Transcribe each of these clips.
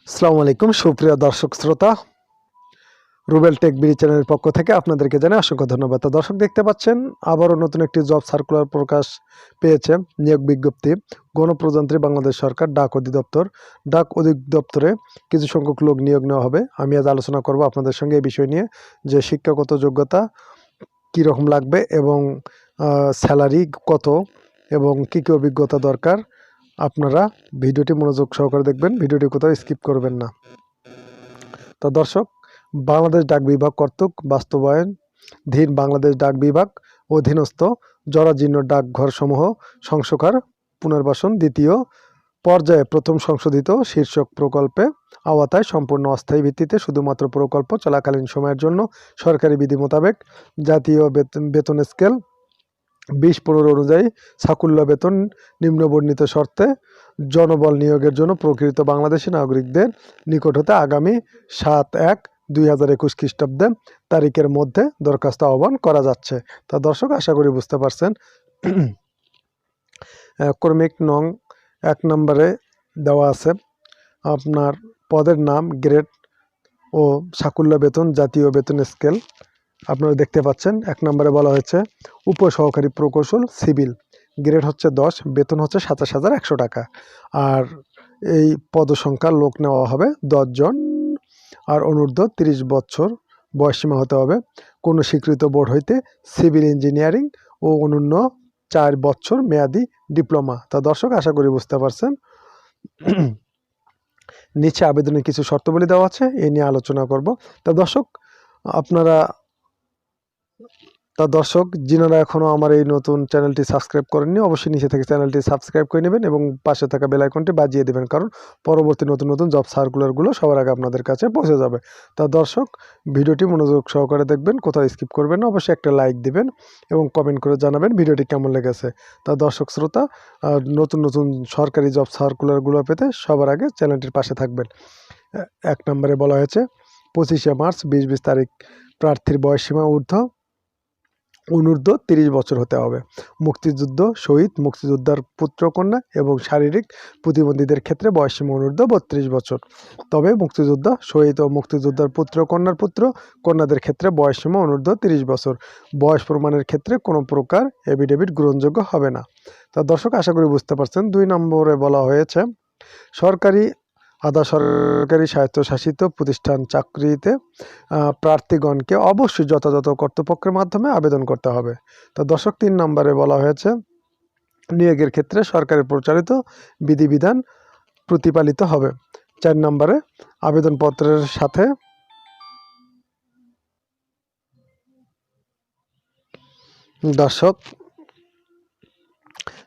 আসসালামু আলাইকুম সুপ্রিয় দর্শক শ্রোতা, রুবেল টেক বিডি চ্যানেলের পক্ষ থেকে আপনাদেরকে জানাই অসংখ্য ধন্যবাদ। তো দর্শক, দেখতে পাচ্ছেন আবারও নতুন একটি জব সার্কুলার প্রকাশ পেয়েছে। নিয়োগ বিজ্ঞপ্তি, গণপ্রজাতন্ত্রী বাংলাদেশ সরকার ডাক অধিদপ্তরে কিছু সংখ্যক লোক নিয়োগ নেওয়া হবে। আমি আজ আলোচনা করব আপনাদের সঙ্গে এই বিষয় নিয়ে, যে শিক্ষাগত যোগ্যতা কীরকম লাগবে এবং স্যালারি কত এবং কী কী অভিজ্ঞতা দরকার। আপনারা ভিডিওটি মনোযোগ সহকারে দেখবেন, ভিডিওটি কোথাও স্কিপ করবেন না। তো দর্শক, বাংলাদেশ ডাক বিভাগ কর্তৃক বাস্তবায়নধীন বাংলাদেশ ডাক বিভাগ অধীনস্থ জরাজীর্ণ ডাকঘরসমূহ সংস্কার পুনর্বাসন দ্বিতীয় পর্যায়ে প্রথম সংশোধিত শীর্ষক প্রকল্পে আওতায় সম্পূর্ণ অস্থায়ী ভিত্তিতে শুধুমাত্র প্রকল্প চলাকালীন সময়ের জন্য সরকারি বিধি মোতাবেক জাতীয় বেতন স্কেল 20-15 অনুযায়ী সাকুল্য বেতন নিম্নবর্ণিত শর্তে জনবল নিয়োগের জন্য প্রকৃত বাংলাদেশি নাগরিকদের নিকট হতে আগামী 7/1/2021 খ্রিস্টাব্দে তারিখের মধ্যে দরখাস্ত আহ্বান করা যাচ্ছে। তা দর্শক, আশা করি বুঝতে পারছেন। ক্রমিক নং 1 নম্বরে দেওয়া আছে আপনার পদের নাম, গ্রেড ও সাকুল্য বেতন, জাতীয় বেতন স্কেল আপনারা দেখতে পাচ্ছেন। 1 নম্বরে বলা হয়েছে উপসহকারী প্রকৌশল সিভিল, গ্রেড হচ্ছে 10, বেতন হচ্ছে 27,100 টাকা। আর এই পদসংখ্যার লোক নেওয়া হবে 10 জন, আর অনূর্ধ্ব 30 বছর বয়সসীমা হতে হবে কোনো স্বীকৃত বোর্ড হইতে সিভিল ইঞ্জিনিয়ারিং ও অনূন্য 4 বছর মেয়াদি ডিপ্লোমা। তা দর্শক, আশা করি বুঝতে পারছেন। নিচে আবেদনের কিছু শর্তাবলী দেওয়া আছে, এই নিয়ে আলোচনা করব। তা দর্শক, যিনারা এখনও আমার এই নতুন চ্যানেলটি সাবস্ক্রাইব করেননি, অবশ্যই নিচে থেকে চ্যানেলটি সাবস্ক্রাইব করে নেবেন এবং পাশে থাকা বেল আইকনটি বাজিয়ে দেবেন, কারণ পরবর্তী নতুন নতুন জব সার্কুলারগুলো সবার আগে আপনাদের কাছে পৌঁছে যাবে। তা দর্শক, ভিডিওটি মনোযোগ সহকারে দেখবেন, কোথাও স্কিপ করবেন না, অবশ্যই একটা লাইক দিবেন এবং কমেন্ট করে জানাবেন ভিডিওটি কেমন লেগেছে। তা দর্শক শ্রোতা, নতুন নতুন সরকারি জব সার্কুলারগুলো পেতে সবার আগে চ্যানেলটির পাশে থাকবেন। 1 নম্বরে বলা হয়েছে 25শে মার্চ 2020 তারিখ প্রার্থীর বয়সসীমা অনূর্ধ্ব 30 বছর হতে হবে। মুক্তিযুদ্ধ শহীদ, মুক্তিযোদ্ধার পুত্রকন্যা এবং শারীরিক প্রতিবন্ধীদের ক্ষেত্রে বয়সসীমা অনূর্ধ্ব 32 বছর। তবে মুক্তিযোদ্ধা শহীদ ও মুক্তিযোদ্ধার কন্যাদের ক্ষেত্রে বয়সসীমা অনূর্ধ্ব 30 বছর। বয়স প্রমাণের ক্ষেত্রে কোনো প্রকার এফিডেভিট গ্রহণযোগ্য হবে না। তা দর্শক, আশা করি বুঝতে পারছেন। 2 নম্বরে বলা হয়েছে আধা সরকারি স্বায়ত্তশাসিত প্রতিষ্ঠান চাকরিতে প্রার্থীগণকে অবশ্যই যথাযথ কর্তৃপক্ষের মাধ্যমে আবেদন করতে হবে। তো দর্শক, 3 নম্বরে বলা হয়েছে নিয়োগের ক্ষেত্রে সরকারের প্রচারিত বিধিবিধান প্রতিপালিত হবে। 4 নম্বরে আবেদনপত্রের সাথে দর্শক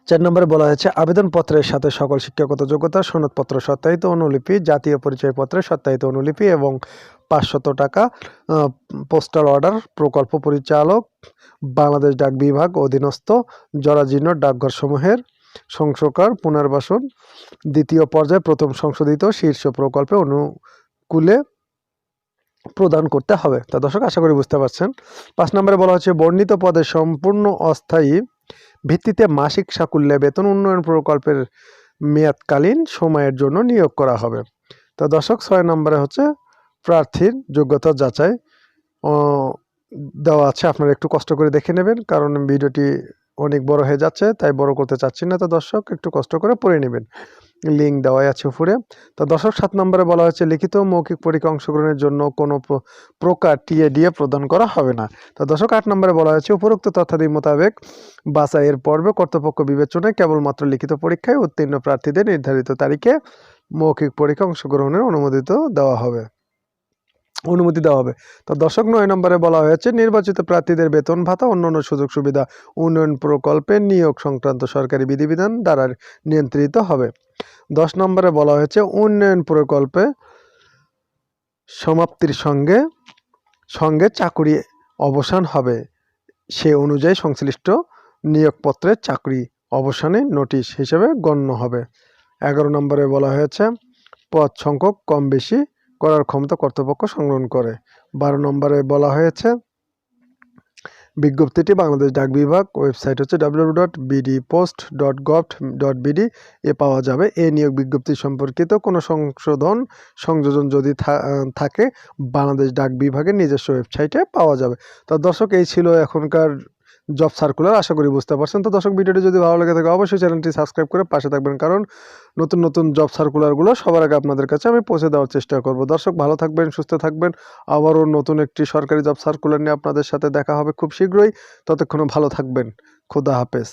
4 নম্বরে বলা হয়েছে আবেদনপত্রের সাথে সকল শিক্ষাগত যোগ্যতা সনদপত্র সত্যায়িত অনুলিপি, জাতীয় পরিচয়পত্রের সত্যায়িত অনুলিপি এবং 500 টাকা পোস্টাল অর্ডার প্রকল্প পরিচালক বাংলাদেশ ডাক বিভাগ অধীনস্থ জরাজীর্ণ ডাকঘরসমূহের সংস্কার পুনর্বাসন দ্বিতীয় পর্যায়ে প্রথম সংশোধিত শীর্ষ প্রকল্পে অনুকূলে প্রদান করতে হবে। তা দর্শক, আশা করি বুঝতে পারছেন। 5 নম্বরে বলা হচ্ছে বর্ণিত পদে সম্পূর্ণ অস্থায়ী ভিত্তিতে মাসিক সাকুল্যে বেতন উন্নয়ন প্রকল্পের মেয়াদকালীন সময়ের জন্য নিয়োগ করা হবে। তো দর্শক, 6 নম্বরে হচ্ছে প্রার্থীর যোগ্যতা যাচাই দেওয়া আছে, আপনারা একটু কষ্ট করে দেখে নেবেন, কারণ ভিডিওটি অনেক বড় হয়ে যাচ্ছে, তাই বড় করতে চাচ্ছি না। তো দর্শক, একটু কষ্ট করে পড়ে নেবেন, লিঙ্ক দেওয়া আছে উপরে। তো দর্শক, 7 নম্বরে বলা হচ্ছে লিখিত মৌখিক পরীক্ষা অংশগ্রহণের জন্য কোনো প্রকার টিএডিএ প্রদান করা হবে না। তো দর্শক, 8 নম্বরে বলা হয়েছে উপরোক্ত তথ্যাদি মোতাবেক বাছাইয়ের পর্বে কর্তৃপক্ষ বিবেচনায় কেবলমাত্র লিখিত পরীক্ষায় উত্তীর্ণ প্রার্থীদের নির্ধারিত তারিখে মৌখিক পরীক্ষা অংশগ্রহণের অনুমতি দেওয়া হবে। তো দর্শক, 9 নম্বরে বলা হয়েছে নির্বাচিত প্রার্থীদের বেতন ভাতা অন্যান্য সুযোগ সুবিধা উন্নয়ন প্রকল্পে নিয়োগ সংক্রান্ত সরকারি বিধিবিধান দ্বারা নিয়ন্ত্রিত হবে। 10 নম্বরে বলা হয়েছে উন্নয়ন প্রকল্পে সমাপ্তির সঙ্গে চাকরি অবসান হবে, সে অনুযায়ী সংশ্লিষ্ট নিয়োগপত্রের চাকরি অবসানে নোটিশ হিসেবে গণ্য হবে। 11 নম্বরে বলা হয়েছে পদ সংখ্যক কম বেশি করার ক্ষমতা কর্তৃপক্ষ সংগ্রহণ করে। 12 নম্বরে বলা হয়েছে বিজ্ঞপ্তিটি বাংলাদেশ ডাক বিভাগ, ওয়েবসাইট হচ্ছে www.bdpost.gov.bd এ পাওয়া যাবে। এই নিয়োগ বিজ্ঞপ্তি সম্পর্কিত কোনো সংযোজন যদি থাকে বাংলাদেশ ডাক বিভাগের নিজস্ব ওয়েবসাইটে পাওয়া যাবে। তো দর্শক, এই ছিল এখনকার জব সার্কুলার। আশা করি বুঝতে পারছেন। তো দর্শক, ভিডিওটি যদি ভালো লেগে থাকে অবশ্যই চ্যানেলটি সাবস্ক্রাইব করে পাশে থাকবেন, কারণ নতুন নতুন জব সার্কুলারগুলো সবার আগে আপনাদের কাছে আমি পৌঁছে দেওয়ার চেষ্টা করব। দর্শক, ভালো থাকবেন, সুস্থ থাকবেন। আবারও নতুন একটি সরকারি জব সার্কুলার নিয়ে আপনাদের সাথে দেখা হবে খুব শীঘ্রই। ততক্ষণে ভালো থাকবেন। খোদা হাফেজ।